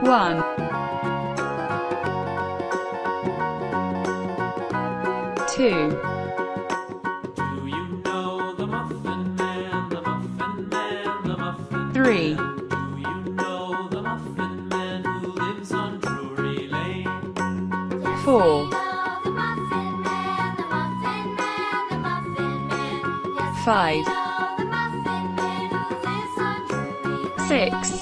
1, 2, Do you know the Muffin Man, the Muffin Man, the Muffin 3, Man? Do you know the Muffin Man who lives on Drury Lane? 4, 5, 6,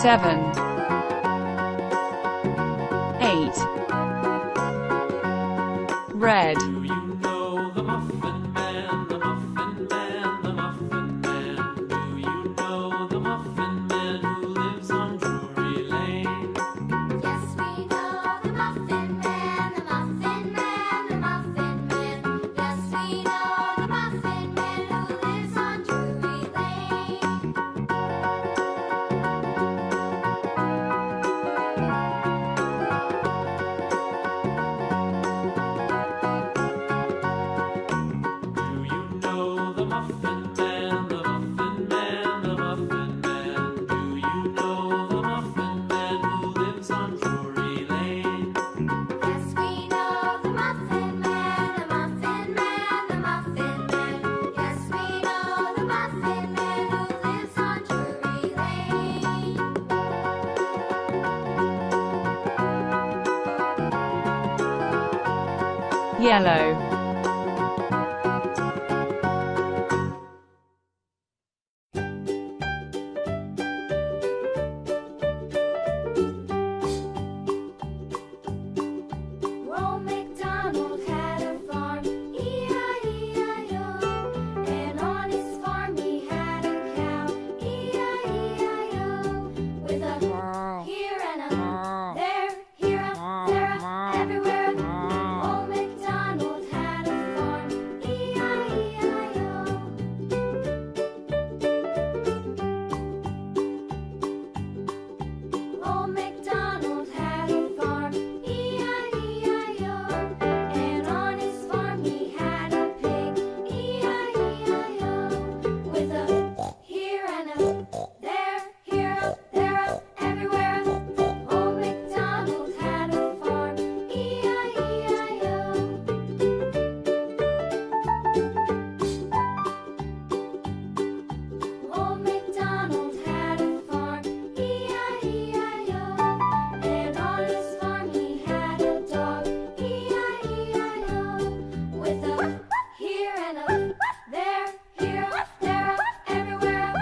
7, 8. Red, Do you know the Muffin Man, the Muffin Man, the Muffin Man? Do you know the Muffin Man who lives on Drury Lane? Yes, we know the Muffin Man, the Muffin Man, the Muffin Man. Yes, we know the Muffin Man who lives on Drury Lane. Do you know the Muffin Man, the Muffin Man, the Muffin Man? Do you know the Muffin Man who lives on Drury Lane? Yes, we know the Muffin Man, the Muffin Man, the Muffin Man. Yes, we know the Muffin Man who lives on Drury Lane. yellow, Old MacDonald had a farm, E-I-E-I-O. And on his farm he had a cow, E-I-E-I-O. With a here and a there, here a, there a, everywhere. Old MacDonald had a farm, E-I-E-I-O. Old MacDonald had a farm, E-I-E-I-O. And on his farm he had a pig, E-I-E-I-O. With a here and a there, here a, there a, everywhere. Old MacDonald had a farm, E-I-E-I-O. Old MacDonald had a farm, E-I-E-I-O. And on his farm he had a dog, E-I-E-I-O. With a here and a there, here a, there a, everywhere.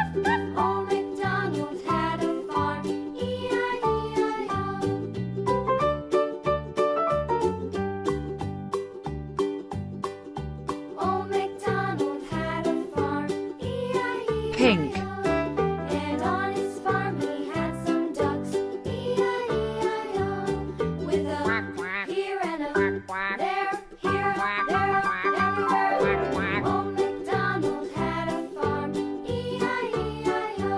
Old MacDonald had a farm, E-I-E-I-O. Old MacDonald had a farm, E-I-E-I-O. Pink. And on his farm he had some ducks, E-I-E-I-O. With a here and a there, here, there, everywhere. Old MacDonald had a farm, E-I-E-I-O.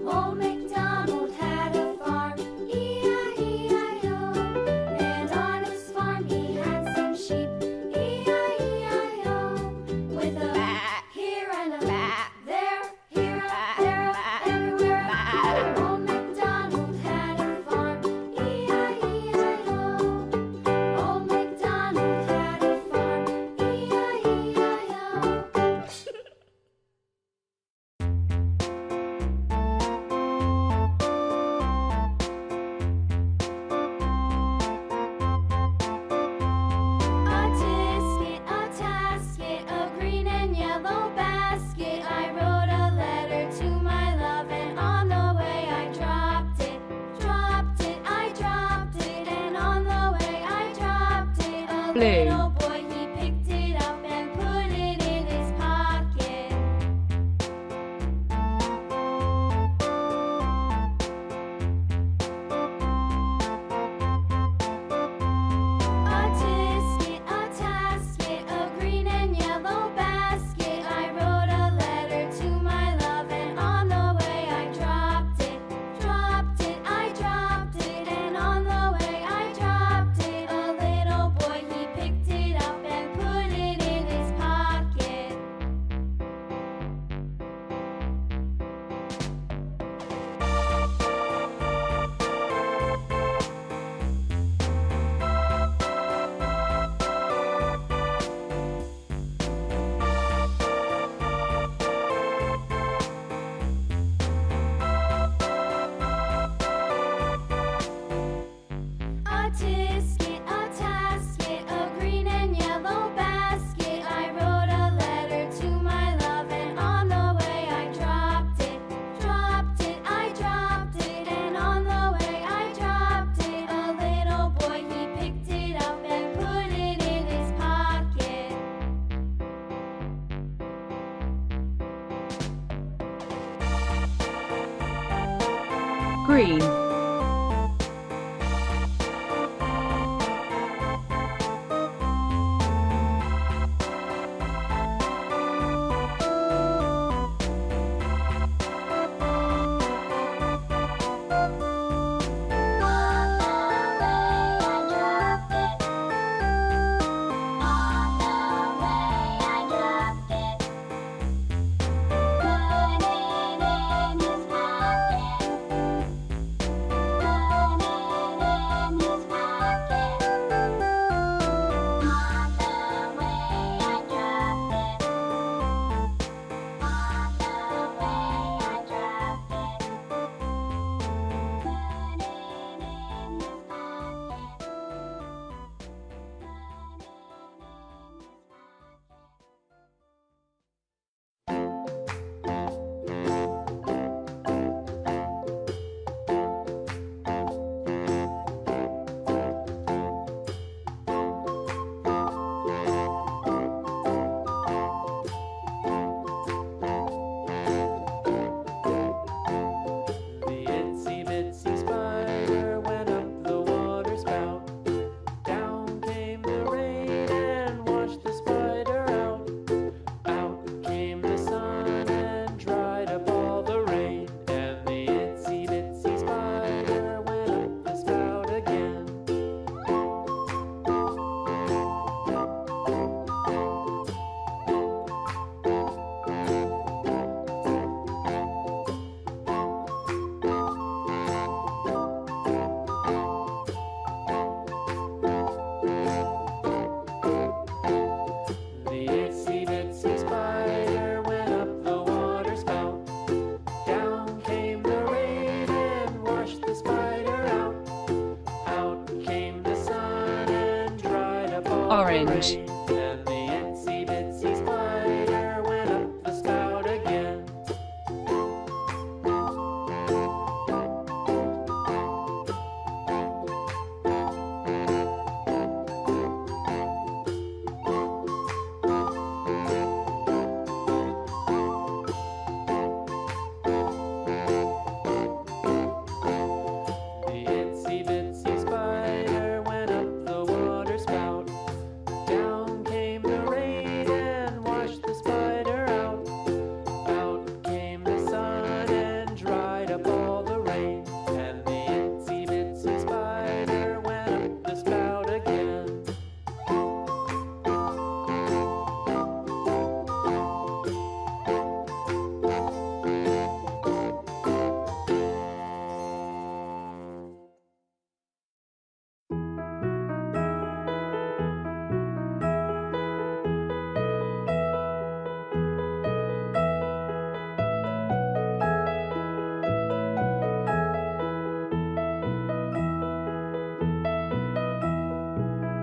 Old MacDonald had a farm, E-I-E-I-O. And on his farm he had some sheep, E-I-E-I-O. With a here and a there, here, there, everywhere. Old MacDonald had a farm, E-I-E-I-O. Old MacDonald had a farm, E-I-E-I-O. A tisket, a tasket, a green and yellow basket. I wrote a letter to my love, and on the way I dropped it, dropped it, I dropped it, and on the way I dropped it. A Blue. little boy, he picked it up and put it in his pocket. A tisket, a tasket, a green and yellow basket. I wrote a letter to my love, and on the way I dropped it, dropped it, I dropped it, and on the way I dropped it. A little boy, he picked it tisket, a tasket, a green and yellow basket. I wrote a letter to my love, and on the way I dropped it, I dropped it, and on the way I dropped it. A little boy, he picked it up and put it in his pocket. Green. The itsy bitsy spider went up the water spout. Down came the rain and washed the spider out. Out came the sun and dried up all the rain. And the itsy bitsy spider went up the spout again. The itsy bitsy spider went up the water spout. Down came the rain and washed the spider out. Out came the sun and dried up all Orange. the rain. And the itsy bitsy spider went up the spout again. The itsy bitsy spider went up the water spout. Down came the rain and washed the spider out. Out came the sun and dried up all the rain. And the itsy bitsy spider went up the spout again.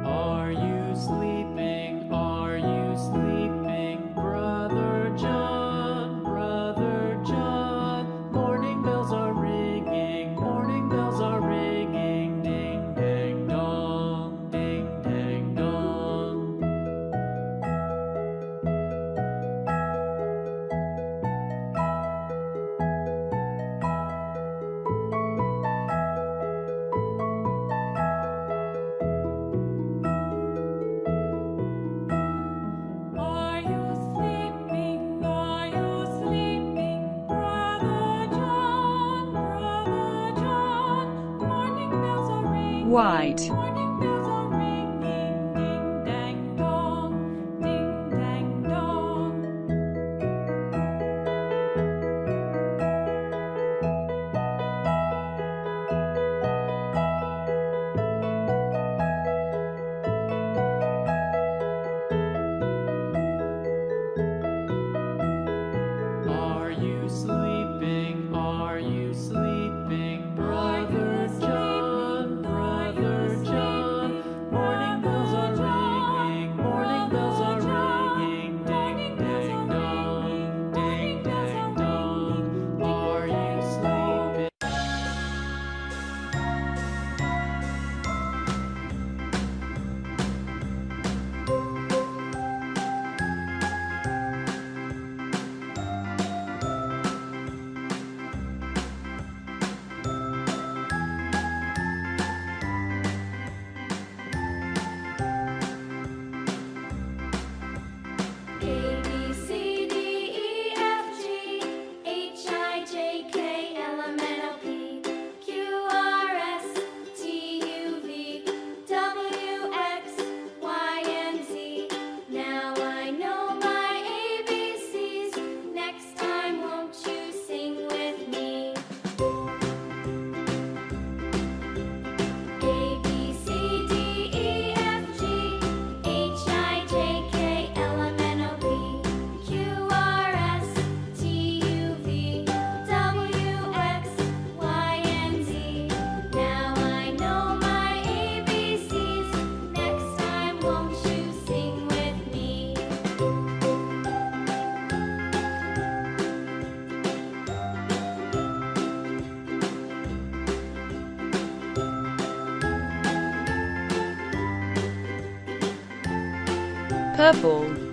Are you sleeping? Are you sleeping, Brother John? Brother John. Morning bells are ringing. Morning bells are ringing. Ding dang dong. Ding dang dong. Are you sleeping? Are you sleeping, Brother John? Brother John. Morning bells are ringing. White. Morning bells are ringing. Ding dang dong. Ding dang dong. Are you sleeping? Are you sleeping, Brother John? Brother John. purple,